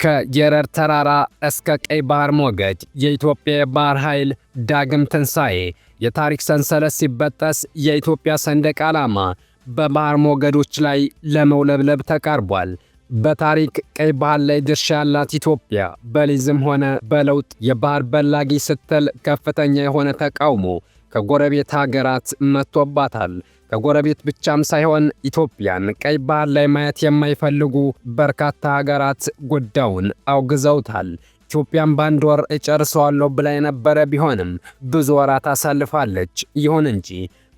ከየረር ተራራ እስከ ቀይ ባህር ሞገድ የኢትዮጵያ የባህር ኃይል ዳግም ትንሣኤ። የታሪክ ሰንሰለት ሲበጠስ የኢትዮጵያ ሰንደቅ ዓላማ በባህር ሞገዶች ላይ ለመውለብለብ ተቃርቧል። በታሪክ ቀይ ባህር ላይ ድርሻ ያላት ኢትዮጵያ በሊዝም ሆነ በለውጥ የባህር በላጊ ስትል ከፍተኛ የሆነ ተቃውሞ ከጎረቤት ሀገራት መጥቶባታል። ከጎረቤት ብቻም ሳይሆን ኢትዮጵያን ቀይ ባህር ላይ ማየት የማይፈልጉ በርካታ ሀገራት ጉዳዩን አውግዘውታል። ኢትዮጵያን በአንድ ወር እጨርሰዋለሁ ብላ የነበረ ቢሆንም ብዙ ወራት አሳልፋለች። ይሁን እንጂ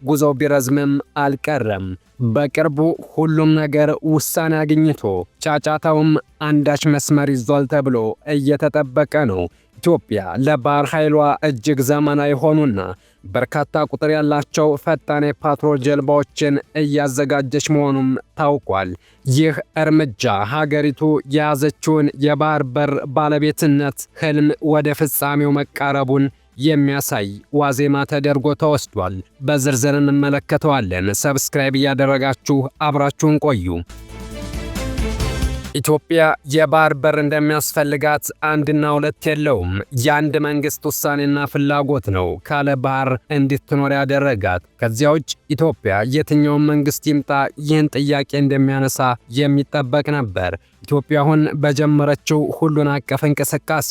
ጉዞው ቢረዝምም አልቀረም። በቅርቡ ሁሉም ነገር ውሳኔ አግኝቶ ጫጫታውም አንዳች መስመር ይዟል ተብሎ እየተጠበቀ ነው። ኢትዮጵያ ለባህር ኃይሏ እጅግ ዘመናዊ የሆኑና በርካታ ቁጥር ያላቸው ፈጣን የፓትሮል ጀልባዎችን እያዘጋጀች መሆኑም ታውቋል። ይህ እርምጃ ሀገሪቱ የያዘችውን የባህር በር ባለቤትነት ህልም ወደ ፍጻሜው መቃረቡን የሚያሳይ ዋዜማ ተደርጎ ተወስዷል። በዝርዝር እንመለከተዋለን። ሰብስክራይብ እያደረጋችሁ አብራችሁን ቆዩ። ኢትዮጵያ የባህር በር እንደሚያስፈልጋት አንድና ሁለት የለውም። የአንድ መንግስት ውሳኔና ፍላጎት ነው ካለ ባህር እንድትኖር ያደረጋት። ከዚያ ውጭ ኢትዮጵያ የትኛውን መንግስት ይምጣ ይህን ጥያቄ እንደሚያነሳ የሚጠበቅ ነበር። ኢትዮጵያ አሁን በጀመረችው ሁሉን አቀፍ እንቅስቃሴ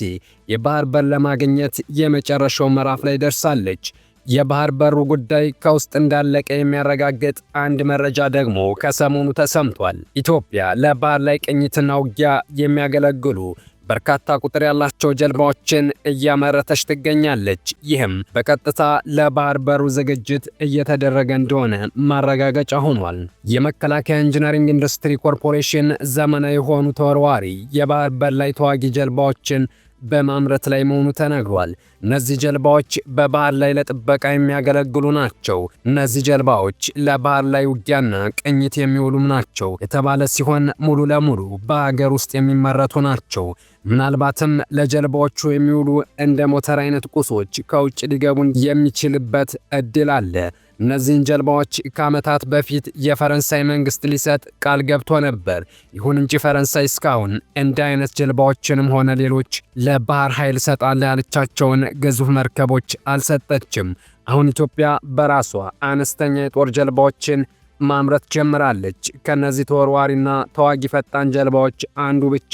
የባህር በር ለማግኘት የመጨረሻው ምዕራፍ ላይ ደርሳለች። የባህር በሩ ጉዳይ ከውስጥ እንዳለቀ የሚያረጋግጥ አንድ መረጃ ደግሞ ከሰሞኑ ተሰምቷል። ኢትዮጵያ ለባህር ላይ ቅኝትና ውጊያ የሚያገለግሉ በርካታ ቁጥር ያላቸው ጀልባዎችን እያመረተች ትገኛለች። ይህም በቀጥታ ለባህር በሩ ዝግጅት እየተደረገ እንደሆነ ማረጋገጫ ሆኗል። የመከላከያ ኢንጂነሪንግ ኢንዱስትሪ ኮርፖሬሽን ዘመናዊ የሆኑ ተወርዋሪ የባህር በር ላይ ተዋጊ ጀልባዎችን በማምረት ላይ መሆኑ ተነግሯል። እነዚህ ጀልባዎች በባህር ላይ ለጥበቃ የሚያገለግሉ ናቸው። እነዚህ ጀልባዎች ለባህር ላይ ውጊያና ቅኝት የሚውሉም ናቸው የተባለ ሲሆን ሙሉ ለሙሉ በሀገር ውስጥ የሚመረቱ ናቸው። ምናልባትም ለጀልባዎቹ የሚውሉ እንደ ሞተር አይነት ቁሶች ከውጭ ሊገቡ የሚችልበት እድል አለ። እነዚህን ጀልባዎች ከዓመታት በፊት የፈረንሳይ መንግስት ሊሰጥ ቃል ገብቶ ነበር። ይሁን እንጂ ፈረንሳይ እስካሁን እንደ አይነት ጀልባዎችንም ሆነ ሌሎች ለባህር ኃይል ሰጣለ ያለቻቸውን ግዙፍ መርከቦች አልሰጠችም። አሁን ኢትዮጵያ በራሷ አነስተኛ የጦር ጀልባዎችን ማምረት ጀምራለች። ከነዚህ ተወርዋሪና ተዋጊ ፈጣን ጀልባዎች አንዱ ብቻ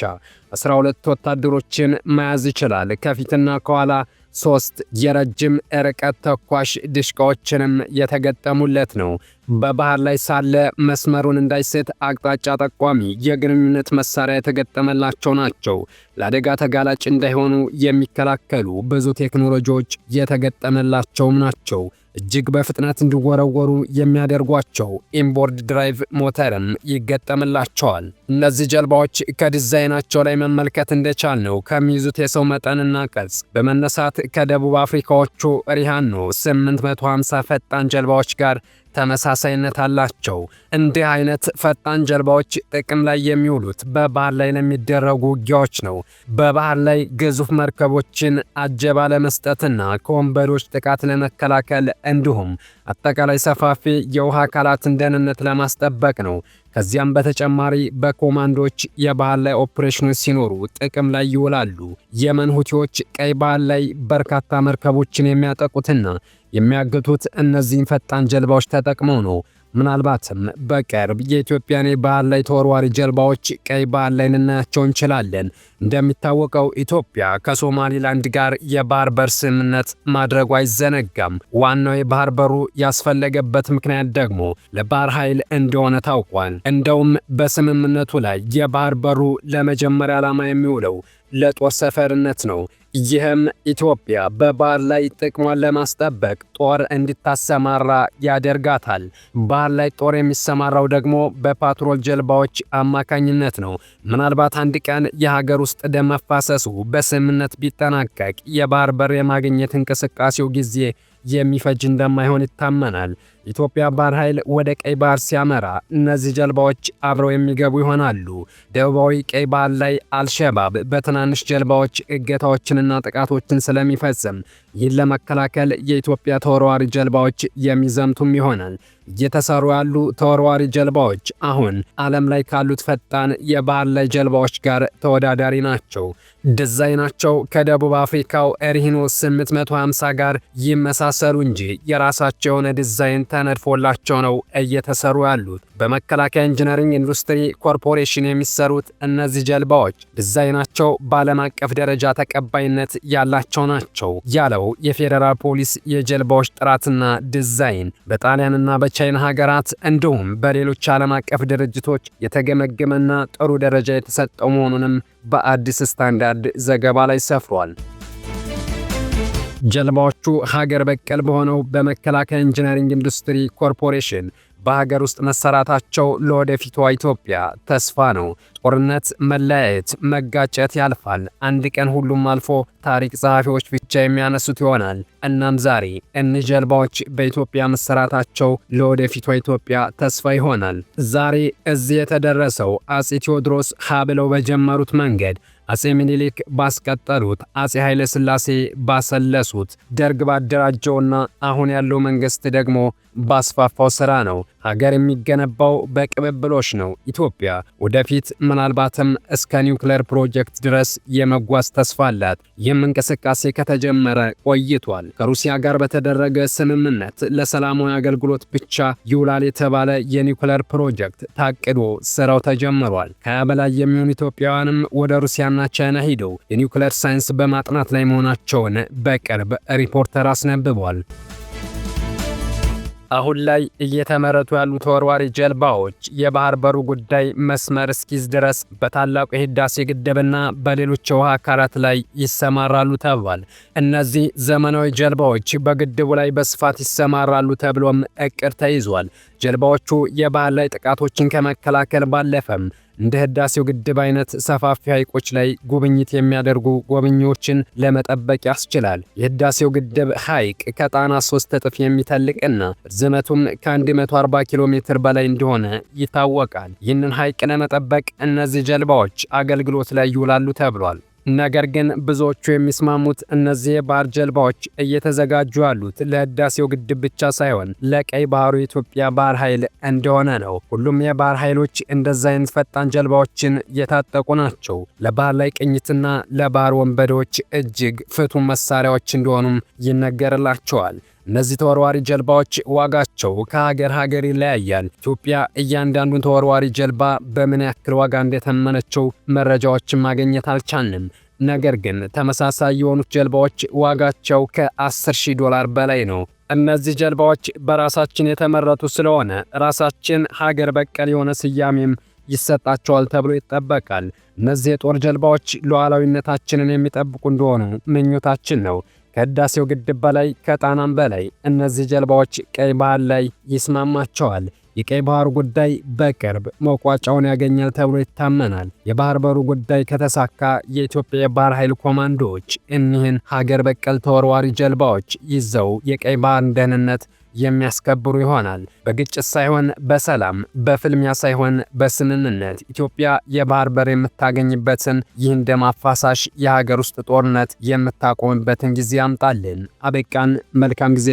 12 ወታደሮችን መያዝ ይችላል። ከፊትና ከኋላ 3 የረጅም ርቀት ተኳሽ ድሽቃዎችንም የተገጠሙለት ነው። በባህር ላይ ሳለ መስመሩን እንዳይስት አቅጣጫ ጠቋሚ የግንኙነት መሳሪያ የተገጠመላቸው ናቸው። ለአደጋ ተጋላጭ እንዳይሆኑ የሚከላከሉ ብዙ ቴክኖሎጂዎች የተገጠመላቸውም ናቸው። እጅግ በፍጥነት እንዲወረወሩ የሚያደርጓቸው ኢንቦርድ ድራይቭ ሞተርም ይገጠምላቸዋል። እነዚህ ጀልባዎች ከዲዛይናቸው ላይ መመልከት እንደቻልነው ከሚይዙት የሰው መጠንና ቅርጽ በመነሳት ከደቡብ አፍሪካዎቹ ሪሃኖ 850 ፈጣን ጀልባዎች ጋር ተመሳሳይነት አላቸው። እንዲህ አይነት ፈጣን ጀልባዎች ጥቅም ላይ የሚውሉት በባህር ላይ ለሚደረጉ ውጊያዎች ነው። በባህር ላይ ግዙፍ መርከቦችን አጀባ ለመስጠትና ከወንበዶች ጥቃት ለመከላከል እንዲሁም አጠቃላይ ሰፋፊ የውሃ አካላትን ደህንነት ለማስጠበቅ ነው። ከዚያም በተጨማሪ በኮማንዶች የባህር ላይ ኦፕሬሽኖች ሲኖሩ ጥቅም ላይ ይውላሉ። የመን ሁቲዎች ቀይ ባህር ላይ በርካታ መርከቦችን የሚያጠቁትና የሚያግቱት እነዚህን ፈጣን ጀልባዎች ተጠቅመው ነው። ምናልባትም በቅርብ የኢትዮጵያን የባህር ላይ ተወርዋሪ ጀልባዎች ቀይ ባህር ላይ ልናያቸው እንችላለን። እንደሚታወቀው ኢትዮጵያ ከሶማሊላንድ ጋር የባህር በር ስምምነት ማድረጉ አይዘነጋም። ዋናው የባህር በሩ ያስፈለገበት ምክንያት ደግሞ ለባህር ኃይል እንደሆነ ታውቋል። እንደውም በስምምነቱ ላይ የባህር በሩ ለመጀመሪያ ዓላማ የሚውለው ለጦር ሰፈርነት ነው። ይህም ኢትዮጵያ በባህር ላይ ጥቅሟን ለማስጠበቅ ጦር እንድታሰማራ ያደርጋታል። ባህር ላይ ጦር የሚሰማራው ደግሞ በፓትሮል ጀልባዎች አማካኝነት ነው። ምናልባት አንድ ቀን የሀገር ውስጥ ደም መፋሰሱ በስምምነት ቢጠናቀቅ የባህር በር የማግኘት እንቅስቃሴው ጊዜ የሚፈጅ እንደማይሆን ይታመናል። የኢትዮጵያ ባህር ኃይል ወደ ቀይ ባህር ሲያመራ እነዚህ ጀልባዎች አብረው የሚገቡ ይሆናሉ። ደቡባዊ ቀይ ባህር ላይ አልሸባብ በትናንሽ ጀልባዎች እገታዎችንና ጥቃቶችን ስለሚፈጽም ይህን ለመከላከል የኢትዮጵያ ተወርዋሪ ጀልባዎች የሚዘምቱም ይሆናል። እየተሰሩ ያሉ ተወርዋሪ ጀልባዎች አሁን ዓለም ላይ ካሉት ፈጣን የባህር ላይ ጀልባዎች ጋር ተወዳዳሪ ናቸው። ዲዛይናቸው ከደቡብ አፍሪካው ኤርሂኖ 850 ጋር ይመሳሰሉ እንጂ የራሳቸው የሆነ ዲዛይን ተነድፎላቸው ነው እየተሰሩ ያሉት። በመከላከያ ኢንጂነሪንግ ኢንዱስትሪ ኮርፖሬሽን የሚሰሩት እነዚህ ጀልባዎች ዲዛይናቸው በዓለም አቀፍ ደረጃ ተቀባይነት ያላቸው ናቸው ያለው የፌዴራል ፖሊስ የጀልባዎች ጥራትና ዲዛይን በጣሊያንና በቻይና ሀገራት እንዲሁም በሌሎች ዓለም አቀፍ ድርጅቶች የተገመገመና ጥሩ ደረጃ የተሰጠው መሆኑንም በአዲስ ስታንዳርድ ዘገባ ላይ ሰፍሯል። ጀልባዎቹ ሀገር በቀል በሆነው በመከላከያ ኢንጂነሪንግ ኢንዱስትሪ ኮርፖሬሽን በሀገር ውስጥ መሰራታቸው ለወደፊቷ ኢትዮጵያ ተስፋ ነው። ጦርነት፣ መለያየት፣ መጋጨት ያልፋል። አንድ ቀን ሁሉም አልፎ ታሪክ ጸሐፊዎች ብቻ የሚያነሱት ይሆናል። እናም ዛሬ እኒህ ጀልባዎች በኢትዮጵያ መሰራታቸው ለወደፊቷ ኢትዮጵያ ተስፋ ይሆናል። ዛሬ እዚህ የተደረሰው አጼ ቴዎድሮስ ሀ ብለው በጀመሩት መንገድ አጼ ምኒልክ ባስቀጠሉት፣ አጼ ኃይለ ሥላሴ ባሰለሱት፣ ደርግ ባደራጀውና አሁን ያለው መንግስት ደግሞ ባስፋፋው ስራ ነው። ሀገር የሚገነባው በቅብብሎች ነው። ኢትዮጵያ ወደፊት ምናልባትም እስከ ኒውክሌር ፕሮጀክት ድረስ የመጓዝ ተስፋ አላት። ይህም እንቅስቃሴ ከተጀመረ ቆይቷል። ከሩሲያ ጋር በተደረገ ስምምነት ለሰላማዊ አገልግሎት ብቻ ይውላል የተባለ የኒውክሌር ፕሮጀክት ታቅዶ ስራው ተጀምሯል። ከ20 በላይ የሚሆኑ ኢትዮጵያውያንም ወደ ሩሲያና ቻይና ሄደው የኒውክሌር ሳይንስ በማጥናት ላይ መሆናቸውን በቅርብ ሪፖርተር አስነብቧል። አሁን ላይ እየተመረቱ ያሉ ተወርዋሪ ጀልባዎች የባህር በሩ ጉዳይ መስመር እስኪዝ ድረስ በታላቁ የህዳሴ ግድብና በሌሎች የውሃ አካላት ላይ ይሰማራሉ ተብሏል። እነዚህ ዘመናዊ ጀልባዎች በግድቡ ላይ በስፋት ይሰማራሉ ተብሎም እቅድ ተይዟል። ጀልባዎቹ የባህር ላይ ጥቃቶችን ከመከላከል ባለፈም እንደ ህዳሴው ግድብ አይነት ሰፋፊ ሐይቆች ላይ ጉብኝት የሚያደርጉ ጎብኚዎችን ለመጠበቅ ያስችላል። የህዳሴው ግድብ ሐይቅ ከጣና 3 እጥፍ የሚተልቅና ርዝመቱም ከ140 ኪሎ ሜትር በላይ እንደሆነ ይታወቃል። ይህንን ሐይቅ ለመጠበቅ እነዚህ ጀልባዎች አገልግሎት ላይ ይውላሉ ተብሏል። ነገር ግን ብዙዎቹ የሚስማሙት እነዚህ የባህር ጀልባዎች እየተዘጋጁ ያሉት ለህዳሴው ግድብ ብቻ ሳይሆን ለቀይ ባህሩ የኢትዮጵያ ባህር ኃይል እንደሆነ ነው። ሁሉም የባህር ኃይሎች እንደዛ አይነት ፈጣን ጀልባዎችን የታጠቁ ናቸው። ለባህር ላይ ቅኝትና ለባህር ወንበዴዎች እጅግ ፍቱን መሳሪያዎች እንደሆኑም ይነገርላቸዋል። እነዚህ ተወርዋሪ ጀልባዎች ዋጋቸው ከሀገር ሀገር ይለያያል። ኢትዮጵያ እያንዳንዱን ተወርዋሪ ጀልባ በምን ያክል ዋጋ እንደተመነቸው መረጃዎችን ማግኘት አልቻልንም። ነገር ግን ተመሳሳይ የሆኑት ጀልባዎች ዋጋቸው ከ$10,000 በላይ ነው። እነዚህ ጀልባዎች በራሳችን የተመረቱ ስለሆነ ራሳችን ሀገር በቀል የሆነ ስያሜም ይሰጣቸዋል ተብሎ ይጠበቃል። እነዚህ የጦር ጀልባዎች ሉዓላዊነታችንን የሚጠብቁ እንደሆኑ ምኞታችን ነው። ከህዳሴው ግድብ በላይ ከጣናም በላይ እነዚህ ጀልባዎች ቀይ ባህር ላይ ይስማማቸዋል። የቀይ ባህሩ ጉዳይ በቅርብ መቋጫውን ያገኛል ተብሎ ይታመናል። የባህር በሩ ጉዳይ ከተሳካ የኢትዮጵያ የባህር ኃይል ኮማንዶዎች እኒህን ሀገር በቀል ተወርዋሪ ጀልባዎች ይዘው የቀይ ባህርን ደህንነት የሚያስከብሩ ይሆናል። በግጭት ሳይሆን በሰላም፣ በፍልሚያ ሳይሆን በስምምነት ኢትዮጵያ የባህር በር የምታገኝበትን ይህን ደም አፋሳሽ የሀገር ውስጥ ጦርነት የምታቆምበትን ጊዜ ያምጣልን። አበቃን። መልካም ጊዜ።